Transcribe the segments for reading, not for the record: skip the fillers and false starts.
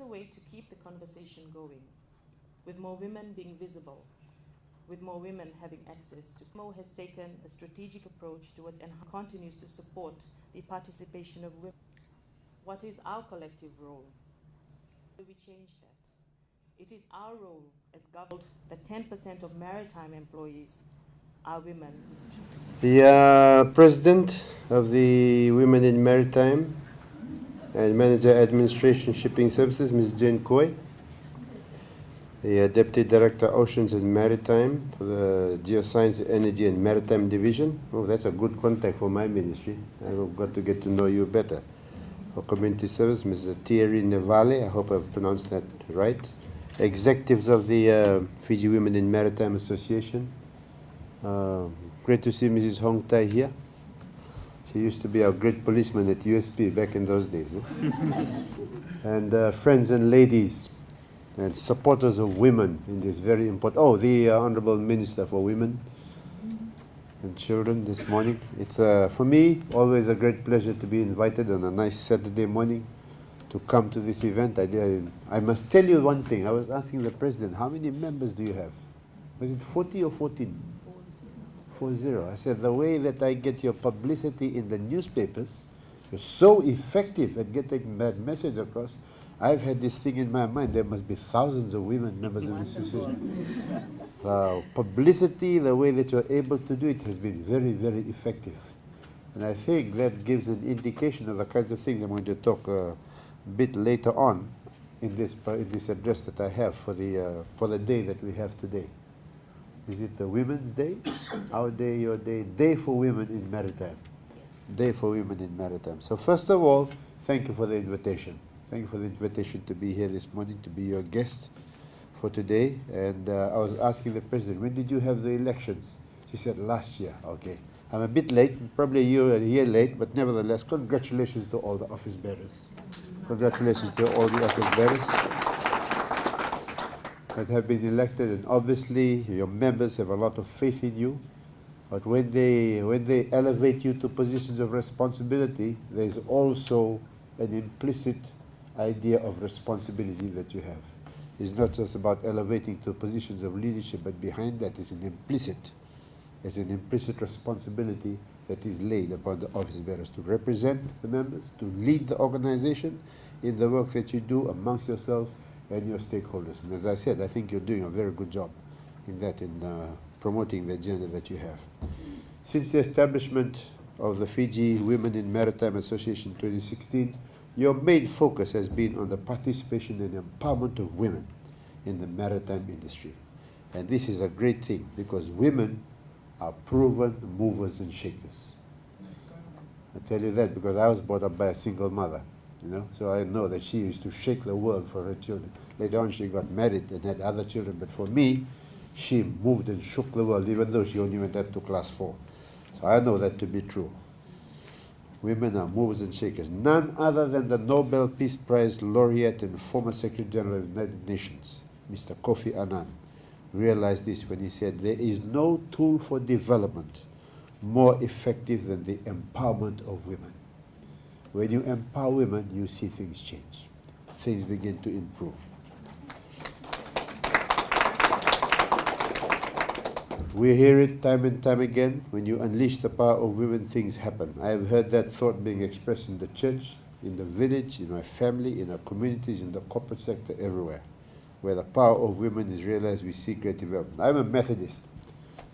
a way to keep the conversation going, with more women being visible, with more women having access to. WIMA has taken a strategic approach towards and continues to support the participation of women. What is our collective role? How do we change that? It is our role as government that 10% of maritime employees are women. The President of the Women in Maritime and Manager Administration Shipping Services, Ms. Jane Coy. The Deputy Director Oceans and Maritime for the Geoscience, Energy and Maritime Division. Oh, that's a good contact for my ministry. I've got to get to know you better. For Community Service, Mrs. Thierry Nevale, I hope I've pronounced that right. Executives of the Fiji Women in Maritime Association. Great to see Mrs. Hong Tai here. She used to be our great policeman at USP back in those days. And friends and ladies and supporters of women in this very important, the Honorable Minister for Women and Children this morning. It's for me always a great pleasure to be invited on a nice Saturday morning to come to this event. I must tell you one thing. I was asking the President, how many members do you have? Was it 40 or 14? 40. I said, the way that I get your publicity in the newspapers, you're so effective at getting that message across. I've had this thing in my mind, there must be thousands of women members of the association. Publicity, the way that you're able to do it has been very, very effective. And I think that gives an indication of the kinds of things I'm going to talk a bit later on in this address that I have for the day that we have today. Is it the Women's Day? Our day, your day, Day for Women in Maritime. Day for Women in Maritime. So first of all, thank you for the invitation. Thank you for the invitation to be here this morning, to be your guest for today. And I was asking the President, when did you have the elections? She said, last year. Okay. I'm a bit late, probably a year late, but nevertheless, congratulations to all the office bearers. Congratulations to all the office bearers that have been elected, and obviously your members have a lot of faith in you. But when they elevate you to positions of responsibility, there's also an implicit idea of responsibility that you have. It's not just about elevating to positions of leadership, but behind that is an implicit responsibility that is laid upon the office bearers to represent the members, to lead the organization in the work that you do amongst yourselves and your stakeholders. And as I said, I think you're doing a very good job in that, in promoting the agenda that you have. Since the establishment of the Fiji Women in Maritime Association 2016, your main focus has been on the participation and empowerment of women in the maritime industry. And this is a great thing because women are proven movers and shakers. I tell you that because I was brought up by a single mother. So I know that she used to shake the world for her children. Later on, she got married and had other children. But for me, she moved and shook the world, even though she only went up to class 4. So I know that to be true. Women are movers and shakers. None other than the Nobel Peace Prize laureate and former Secretary General of the United Nations, Mr. Kofi Annan, realized this when he said, there is no tool for development more effective than the empowerment of women. When you empower women, you see things change. Things begin to improve. We hear it time and time again. When you unleash the power of women, things happen. I have heard that thought being expressed in the church, in the village, in my family, in our communities, in the corporate sector, everywhere. Where the power of women is realized, we see great development. I'm a Methodist.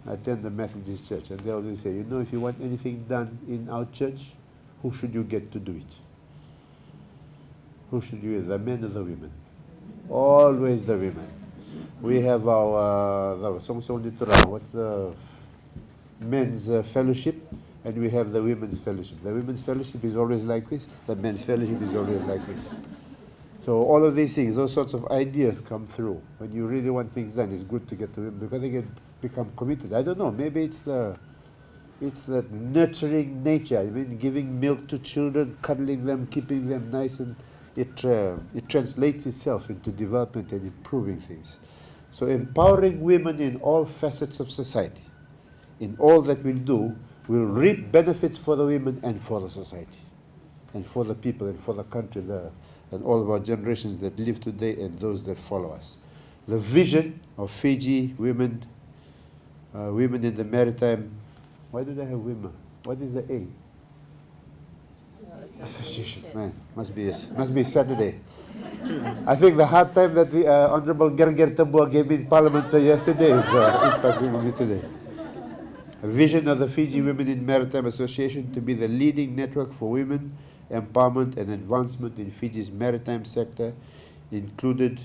I attend the Methodist church, and they always say, if you want anything done in our church, who should you get to do it? Who should you, the men or the women? Always the women. We have our, what's the men's fellowship, and we have the women's fellowship. The women's fellowship is always like this, the men's fellowship is always like this. So all of these things, those sorts of ideas come through. When you really want things done, it's good to get the women, because they can become committed. I don't know, maybe it's the nurturing nature. Giving milk to children, cuddling them, keeping them nice, and it translates itself into development and improving things. So empowering women in all facets of society, in all that we'll do, will reap benefits for the women and for the society, and for the people and for the country, and all of our generations that live today and those that follow us. The vision of Fiji women, women in the maritime. Why did I have WIMA? What is the A? Association. Man, must be Saturday. I think the hard time that the Honorable Gerger Tabua gave me in Parliament yesterday is impacting me today. A vision of the Fiji Women in Maritime Association to be the leading network for women empowerment and advancement in Fiji's maritime sector, including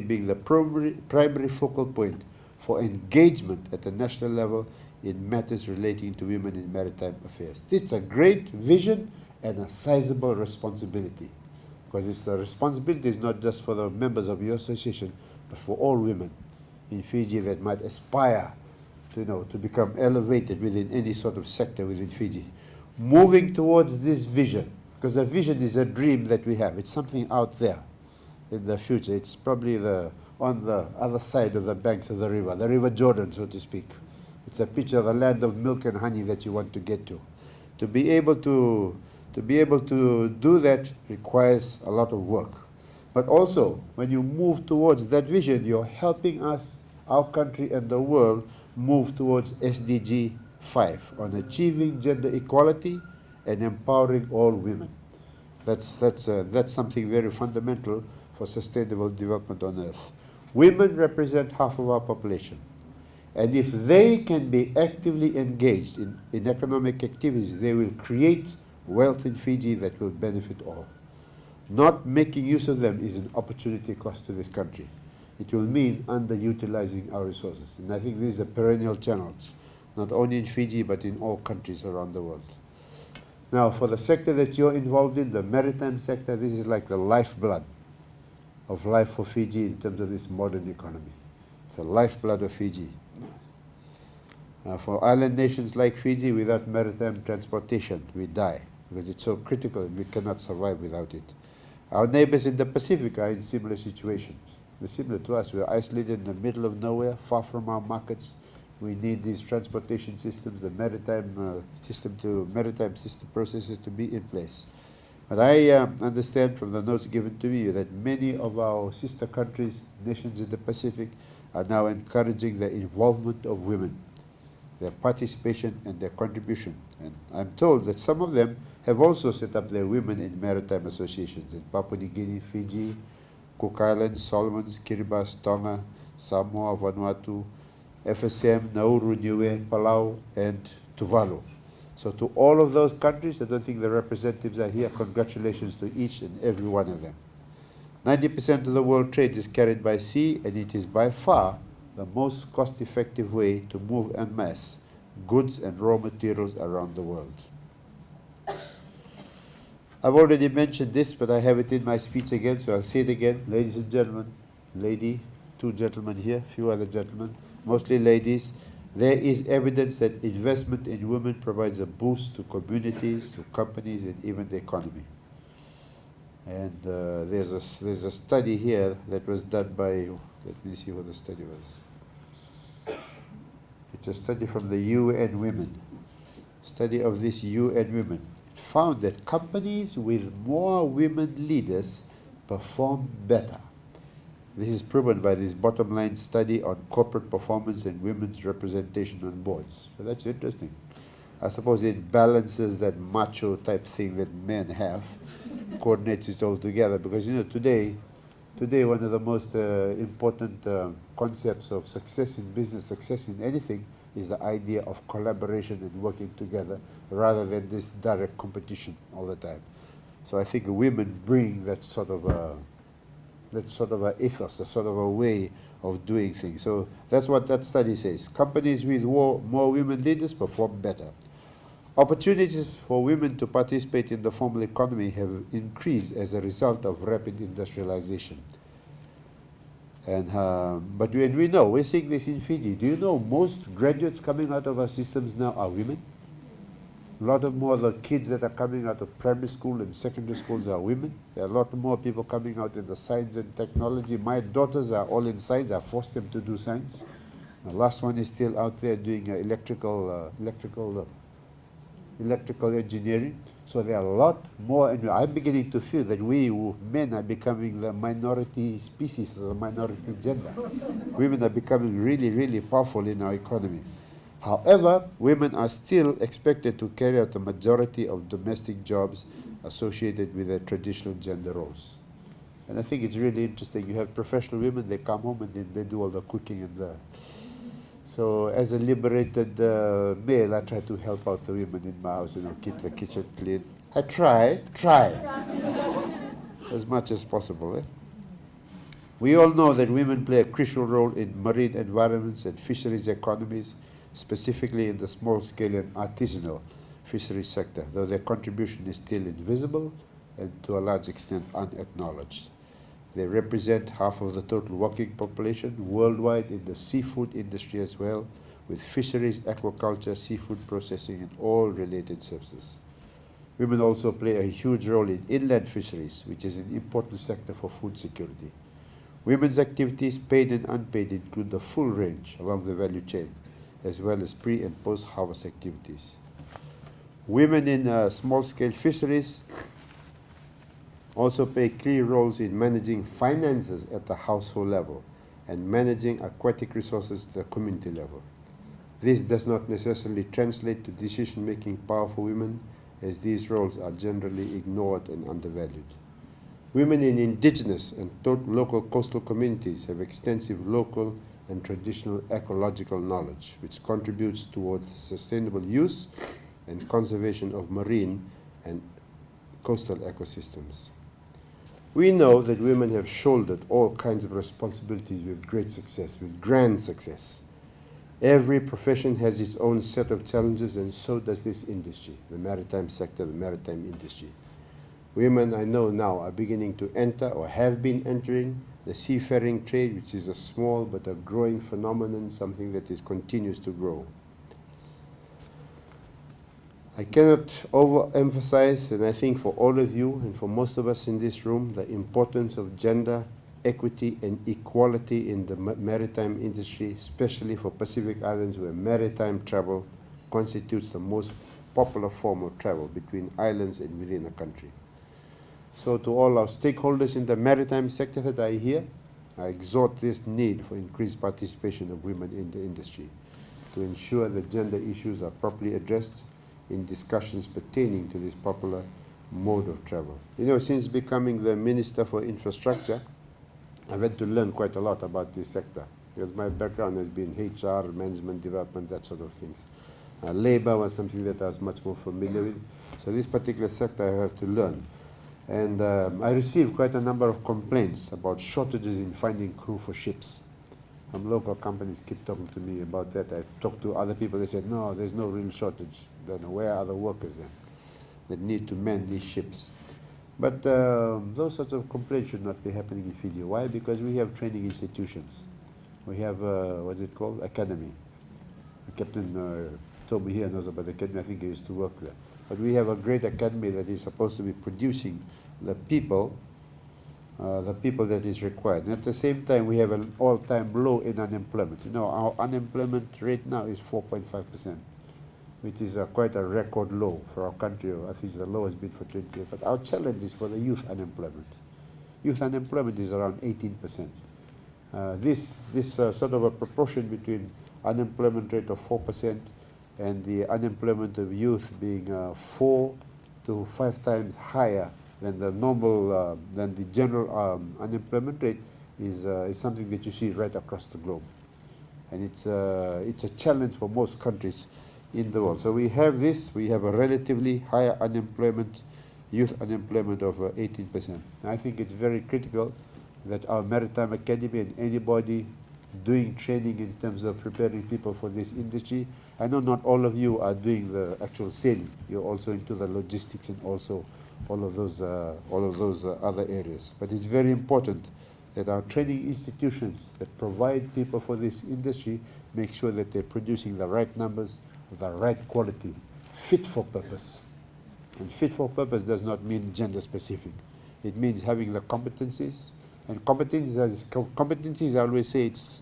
being the primary focal point for engagement at the national level in matters relating to women in maritime affairs. This is a great vision and a sizable responsibility, because the responsibility is not just for the members of your association, but for all women in Fiji that might aspire to become elevated within any sort of sector within Fiji. Moving towards this vision, because a vision is a dream that we have. It's something out there in the future. It's probably on the other side of the banks of the River Jordan, so to speak. It's a picture of the land of milk and honey that you want to get to. To be able to do that requires a lot of work. But also, when you move towards that vision, you're helping us, our country and the world, move towards SDG 5 on achieving gender equality and empowering all women. That's something very fundamental for sustainable development on Earth. Women represent half of our population. And if they can be actively engaged in economic activities, they will create wealth in Fiji that will benefit all. Not making use of them is an opportunity cost to this country. It will mean underutilizing our resources. And I think this is a perennial challenge, not only in Fiji, but in all countries around the world. Now, for the sector that you're involved in, the maritime sector, this is like the lifeblood of life for Fiji in terms of this modern economy. It's the lifeblood of Fiji. For island nations like Fiji, without maritime transportation, we die, because it's so critical and we cannot survive without it. Our neighbors in the Pacific are in similar situations. They're similar to us. We're isolated in the middle of nowhere, far from our markets. We need these transportation systems, the maritime system processes to be in place. But I understand from the notes given to me that many of our sister countries, nations in the Pacific, are now encouraging the involvement of women, their participation and their contribution. And I'm told that some of them have also set up their women in maritime associations in Papua New Guinea, Fiji, Cook Islands, Solomons, Kiribati, Tonga, Samoa, Vanuatu, FSM, Nauru, Niue, Palau, and Tuvalu. So to all of those countries, I don't think the representatives are here. Congratulations to each and every one of them. 90% of the world trade is carried by sea, and it is by far the most cost-effective way to move en masse goods and raw materials around the world. I've already mentioned this, but I have it in my speech again, so I'll say it again. Ladies and gentlemen, lady, two gentlemen here, few other gentlemen, mostly ladies, there is evidence that investment in women provides a boost to communities, to companies, and even the economy. And there's a study here that was done by, let me see what the study was. It's a study from the UN Women. Study of this UN Women found that companies with more women leaders perform better. This is proven by this bottom line study on corporate performance and women's representation on boards. So that's interesting. I suppose it balances that macho type thing that men have, coordinates it all together, because today one of the most important concepts of success in business, success in anything, is the idea of collaboration and working together rather than this direct competition all the time. So I think women bring that sort of a ethos, a sort of a way of doing things. So that's what that study says. Companies with more women leaders perform better. Opportunities for women to participate in the formal economy have increased as a result of rapid industrialization. And but we know, we're seeing this in Fiji. Do you know most graduates coming out of our systems now are women? A lot more of the kids that are coming out of primary school and secondary schools are women. There are a lot more people coming out in the science and technology. My daughters are all in science. I forced them to do science. The last one is still out there doing electrical electrical engineering. So there are a lot more, and I'm beginning to feel that we men are becoming the minority species, the minority gender. Women are becoming really, really powerful in our economy. However, women are still expected to carry out the majority of domestic jobs associated with their traditional gender roles. And I think it's really interesting. You have professional women, they come home and they do all the cooking and the... So as a liberated male, I try to help out the women in my house, keep the kitchen clean. I try as much as possible. We all know that women play a crucial role in marine environments and fisheries economies, specifically in the small-scale and artisanal fisheries sector, though their contribution is still invisible and to a large extent unacknowledged. They represent half of the total working population worldwide in the seafood industry as well, with fisheries, aquaculture, seafood processing, and all related services. Women also play a huge role in inland fisheries, which is an important sector for food security. Women's activities, paid and unpaid, include the full range along the value chain, as well as pre- and post-harvest activities. Women in small-scale fisheries also play key roles in managing finances at the household level and managing aquatic resources at the community level. This does not necessarily translate to decision-making power for women, as these roles are generally ignored and undervalued. Women in indigenous and local coastal communities have extensive local and traditional ecological knowledge, which contributes towards the sustainable use and conservation of marine and coastal ecosystems. We know that women have shouldered all kinds of responsibilities with great success, with grand success. Every profession has its own set of challenges, and so does this industry, the maritime sector, the maritime industry. Women, I know now, are beginning to enter or have been entering the seafaring trade, which is a small but a growing phenomenon, something that continues to grow. I cannot overemphasize, and I think for all of you and for most of us in this room, the importance of gender equity and equality in the maritime industry, especially for Pacific Islands, where maritime travel constitutes the most popular form of travel between islands and within a country. So to all our stakeholders in the maritime sector that are here, I exhort this need for increased participation of women in the industry to ensure that gender issues are properly addressed in discussions pertaining to this popular mode of travel. Since becoming the Minister for Infrastructure, I've had to learn quite a lot about this sector, because my background has been HR, management development, that sort of things. Labor was something that I was much more familiar with. So this particular sector I have to learn. And I received quite a number of complaints about shortages in finding crew for ships. Some local companies keep talking to me about that. I talked to other people, they said, no, there's no real shortage. Don't know where are the workers then that need to man these ships. But those sorts of complaints should not be happening in Fiji. Why? Because we have training institutions. We have, what's it called? Academy. The captain told me here knows about the academy. I think he used to work there. But we have a great academy that is supposed to be producing the people that is required. And at the same time, we have an all-time low in unemployment. Our unemployment rate now is 4.5%. Which is quite a record low for our country. I think it's the lowest been for 20 years. But our challenge is for the youth unemployment. Youth unemployment is around 18%. This sort of a proportion between unemployment rate of 4% and the unemployment of youth being 4 to 5 times higher than the normal, than the general unemployment rate is something that you see right across the globe. And it's a challenge for most countries in the world. So we have this, we have a relatively higher unemployment, youth unemployment of 18%. And I think it's very critical that our Maritime Academy and anybody doing training in terms of preparing people for this industry, I know not all of you are doing the actual sailing. You're also into the logistics and also all of those other areas. But it's very important that our training institutions that provide people for this industry make sure that they're producing the right numbers, the right quality, fit for purpose. And fit for purpose does not mean gender specific. It means having the competencies. And competencies, I always say it's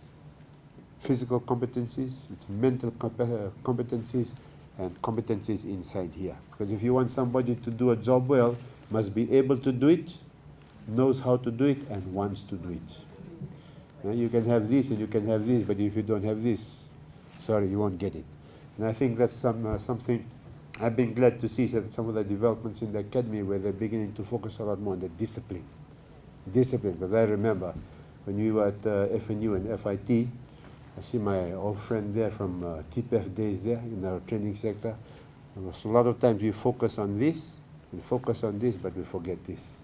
physical competencies, it's mental competencies, and competencies inside here. Because if you want somebody to do a job well, must be able to do it, knows how to do it, and wants to do it. You can have this and you can have this, but if you don't have this, sorry, you won't get it. And I think that's something I've been glad to see that some of the developments in the academy where they're beginning to focus a lot more on the discipline. Discipline, because I remember when we were at FNU and FIT, I see my old friend there from TPF days there in our training sector. There was a lot of times we focus on this, but we forget this.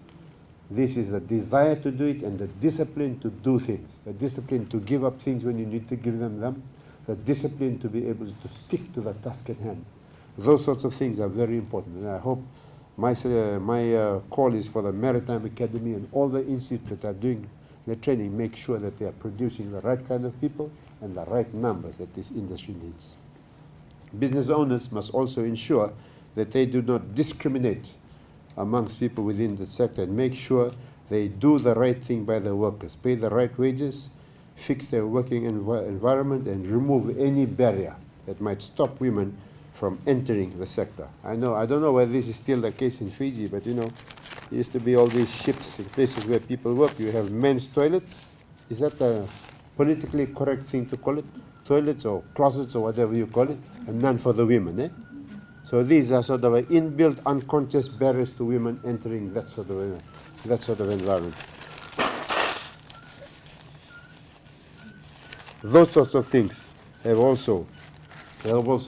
This is the desire to do it and the discipline to do things, the discipline to give up things when you need to give them, the discipline to be able to stick to the task at hand. Those sorts of things are very important, and I hope my call is for the Maritime Academy and all the institutes that are doing the training, make sure that they are producing the right kind of people and the right numbers that this industry needs. Business owners must also ensure that they do not discriminate amongst people within the sector and make sure they do the right thing by the workers, pay the right wages, fix their working environment, and remove any barrier that might stop women from entering the sector. I don't know whether this is still the case in Fiji, but you know, there used to be all these ships in places where people work. You have men's toilets. Is that the politically correct thing to call it? Toilets or closets or whatever you call it, and none for the women, eh? So these are sort of inbuilt unconscious barriers to women entering that sort of environment. Those sorts of things have also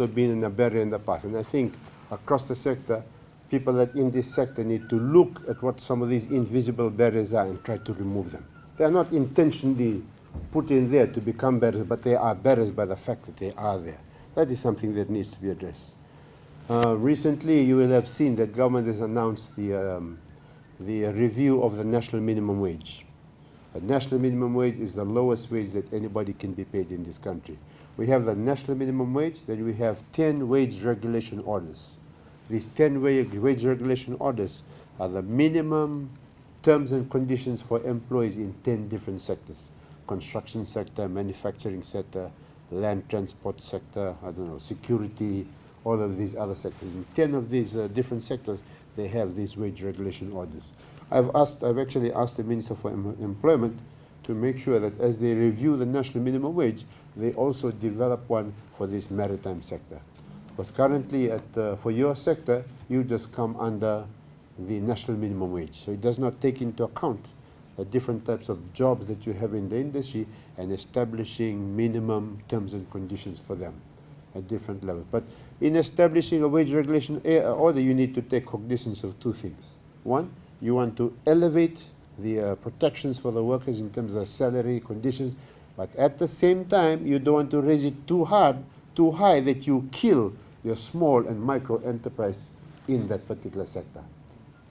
been a barrier in the past. And I think across the sector, people that in this sector need to look at what some of these invisible barriers are and try to remove them. They are not intentionally put in there to become barriers, but they are barriers by the fact that they are there. That is something that needs to be addressed. Recently, you will have seen that government has announced the review of the national minimum wage. The national minimum wage is the lowest wage that anybody can be paid in this country. We have the national minimum wage, then we have 10 wage regulation orders. These 10 wage regulation orders are the minimum terms and conditions for employees in 10 different sectors. Construction sector, manufacturing sector, land transport sector, I don't know, security, all of these other sectors. In 10 of these different sectors, they have these wage regulation orders. I've actually asked the Minister for Employment to make sure that as they review the national minimum wage, they also develop one for this maritime sector. Because currently, for your sector, you just come under the national minimum wage. So it does not take into account the different types of jobs that you have in the industry and establishing minimum terms and conditions for them at different levels. But in establishing a wage regulation order, you need to take cognizance of two things. One, you want to elevate the protections for the workers in terms of salary conditions, but at the same time, you don't want to raise it too high that you kill your small and micro enterprise in that particular sector.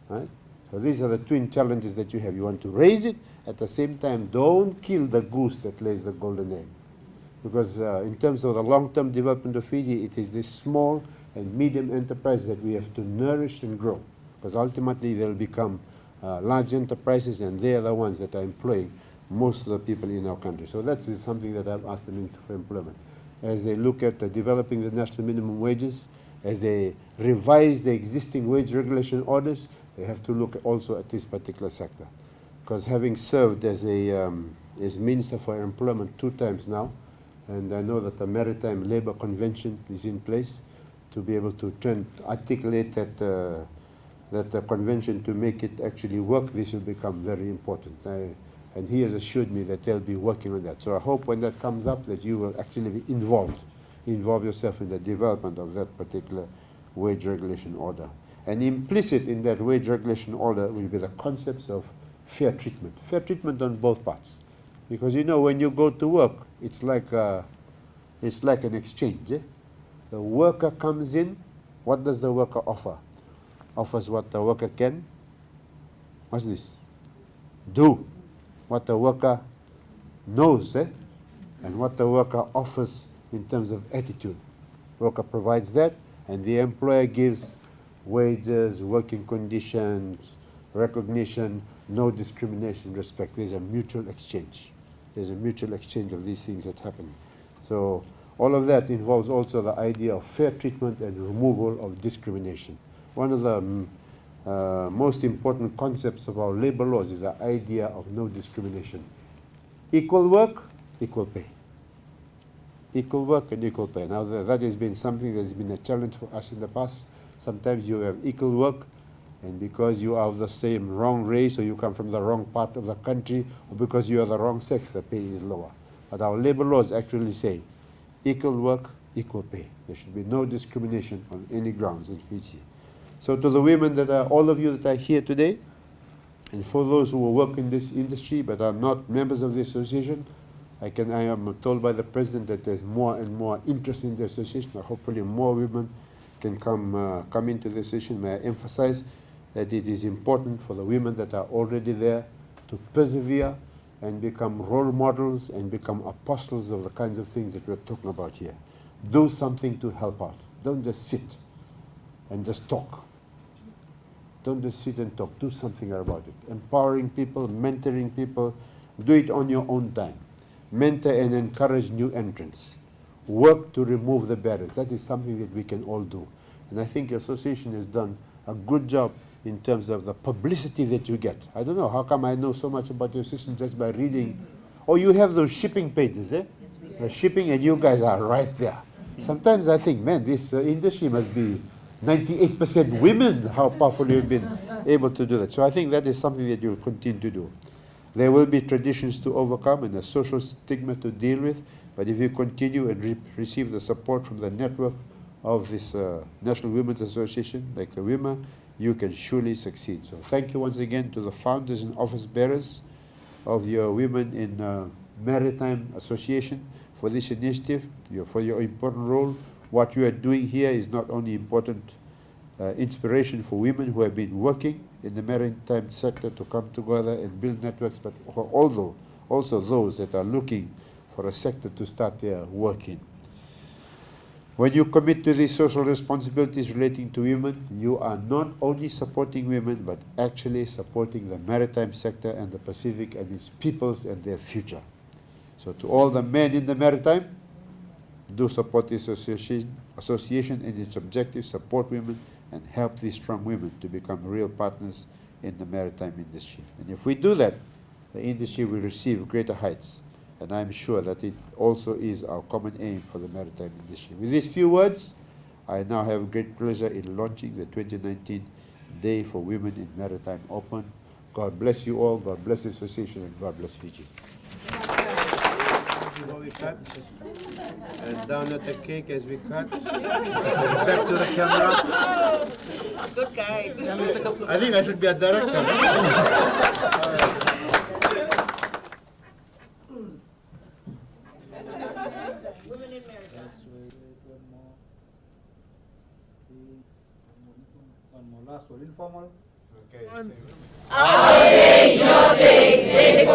Right? So these are the twin challenges that you have. You want to raise it, at the same time, don't kill the goose that lays the golden egg. Because in terms of the long-term development of Fiji, it is this small and medium enterprise that we have to nourish and grow. Because ultimately, they'll become large enterprises, and they are the ones that are employing most of the people in our country. So that is something that I've asked the Minister for Employment. As they look at developing the national minimum wages, as they revise the existing wage regulation orders, they have to look also at this particular sector. Because having served as Minister for Employment 2 times now, and I know that the Maritime Labour Convention is in place to be able to articulate that convention to make it actually work, this will become very important. And he has assured me that they'll be working on that. So I hope when that comes up that you will actually be involve yourself in the development of that particular wage regulation order. And implicit in that wage regulation order will be the concepts of fair treatment on both parts. Because you know, when you go to work, it's like an exchange. Eh? The worker comes in, what does the worker offer? Offers what the worker can, what's this? Do. What the worker knows, and what the worker offers in terms of attitude. Worker provides that, and the employer gives wages, working conditions, recognition, no discrimination, respect. There's a mutual exchange. There's a mutual exchange of these things that happen. So All of that involves also the idea of fair treatment and removal of discrimination. One of the most important concepts of our labor laws is the idea of no discrimination. Equal work, equal pay. Equal work and equal pay. Now that has been something that has been a challenge for us in the past. Sometimes you have equal work, and because you are of the same wrong race, or you come from the wrong part of the country, or because you are the wrong sex, the pay is lower. But our labor laws actually say equal work, equal pay. There should be no discrimination on any grounds in Fiji. So to the women that are, all of you that are here today, and for those who work in this industry but are not members of the association, I am told by the president that there's more and more interest in the association. Hopefully more women can come into the association. May I emphasize that it is important for the women that are already there to persevere and become role models and become apostles of the kinds of things that we're talking about here. Do something to help out. Don't just sit and just talk. Don't just sit and talk. Do something about it. Empowering people, mentoring people. Do it on your own time. Mentor and encourage new entrants. Work to remove the barriers. That is something that we can all do. And I think the association has done a good job in terms of the publicity that you get. I don't know, how come I know so much about your system just by reading? Oh, you have those shipping pages, eh? Yes, the shipping, and you guys are right there. Sometimes I think, man, this industry must be 98% women, how powerful you've been able to do that. So I think that is something that you'll continue to do. There will be traditions to overcome and a social stigma to deal with, but if you continue and receive the support from the network of this National Women's Association, like the WIMA, you can surely succeed. So thank you once again to the founders and office bearers of your Women in Maritime Association for this initiative, for your important role. What you are doing here is not only important inspiration for women who have been working in the maritime sector to come together and build networks, but also those that are looking for a sector to start their work in. When you commit to these social responsibilities relating to women, you are not only supporting women, but actually supporting the maritime sector and the Pacific and its peoples and their future. So to all the men in the maritime, do support this association and its objectives, support women, and help these strong women to become real partners in the maritime industry. And if we do that, the industry will receive greater heights. And I'm sure that it also is our common aim for the maritime industry. With these few words, I now have great pleasure in launching the 2019 Day for Women in Maritime Open. God bless you all, God bless the association, and God bless Fiji. Before we cut, and down at the cake as we cut. Back to the camera. Good guy. I think I should be a director. Women in Maritime. One more, last one, informal. Okay. I'll take your take.